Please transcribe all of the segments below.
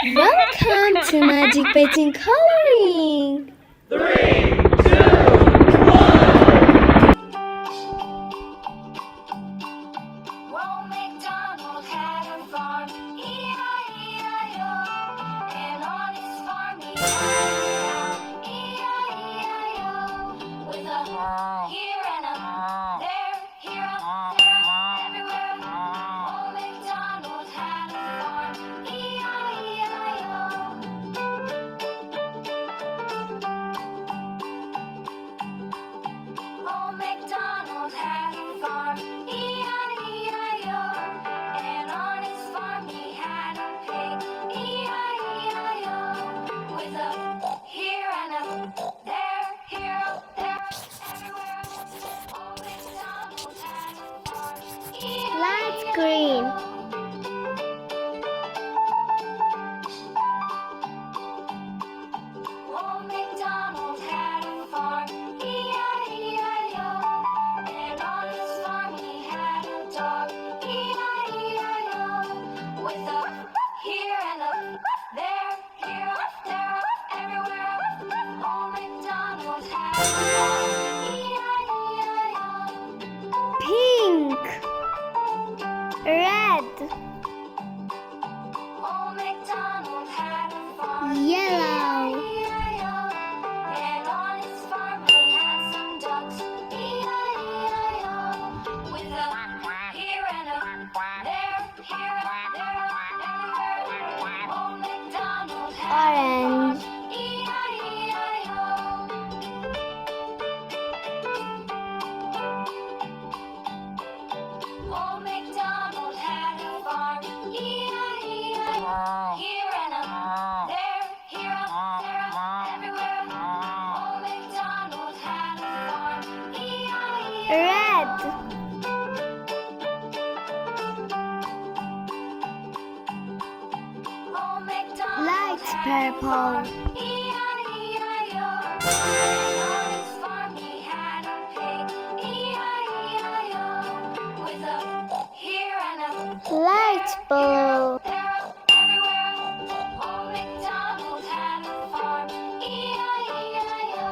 Welcome to Magic Painting Coloring. 3, 2, 1. Old MacDonald had a farm, E-I-E-I-O. And on his farm he had a cow, E-I-E-I-O. With a here and a there, here up, there up, everywhere. Old MacDonald had a farm, E-I-E-I-O. Old MacDonald had a farm, E-I-E-I-O. And on his farm he had a pig, E-I-E-I-O. With a here and a there, here, up, there, everywhere. Old MacDonald had a farm, Light green. E-I-E-I-O. Old MacDonald had a farm, E-I-E-I-O. And on his farm he had a dog, E-I-E-I-O. With a here and a there, here, there, everywhere. Old MacDonald had a farm, E-I-E-I-O. Pink. Red. Old MacDonald had a farm, Yellow. E-I-E-I-O. And on his farm he had some ducks, E-I-E-I-O. With a here and a there, here, there, everywhere. Old MacDonald had a Orange. farm, E-I-E-I-O. Old MacDonald had a farm, E-I-E-I-O. Here and a there, here, there, everywhere. Old MacDonald had a farm, E-I-E-I-O. Red. Old MacDonald Light had a purple. farm, E-I-E-I-O. And on his farm he had a pig, E-I-E-I-O. With a here and a Light blue. there, everywhere. Old MacDonald had a farm, E-I-E-I-O.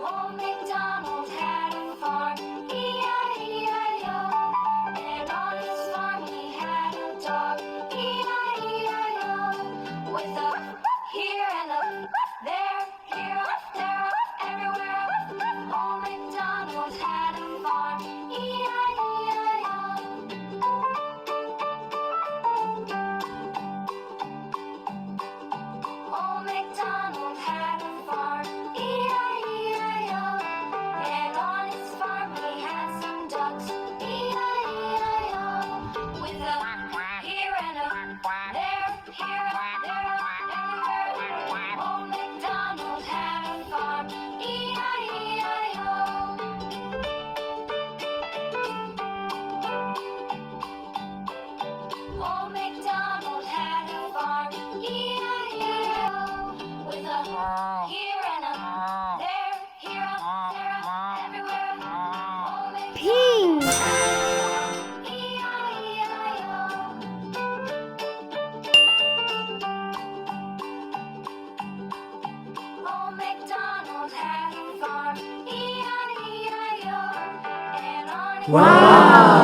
Old MacDonald had a farm, E-I-E-I-O. And on his farm he had a dog, E-I-E-I-O. With a here and a there, here, there, everywhere. Old MacDonald had a farm, E-I-E-I-O. Old MacDonald had a farm, E-I-E-I-O. And on his farm he had some ducks, E-I-E-I-O. With a here and a there, here, there, everywhere. Old MacDonald had a farm, E-I-E-I-O. Old MacDonald had a farm, E-I-E-I-O. With a here and a there, here, there, everywhere. Old MacDonald Pink. had a farm, E-I-E-I-O. Old MacDonald had a farm, E-I-E-I-O. And on his Wow!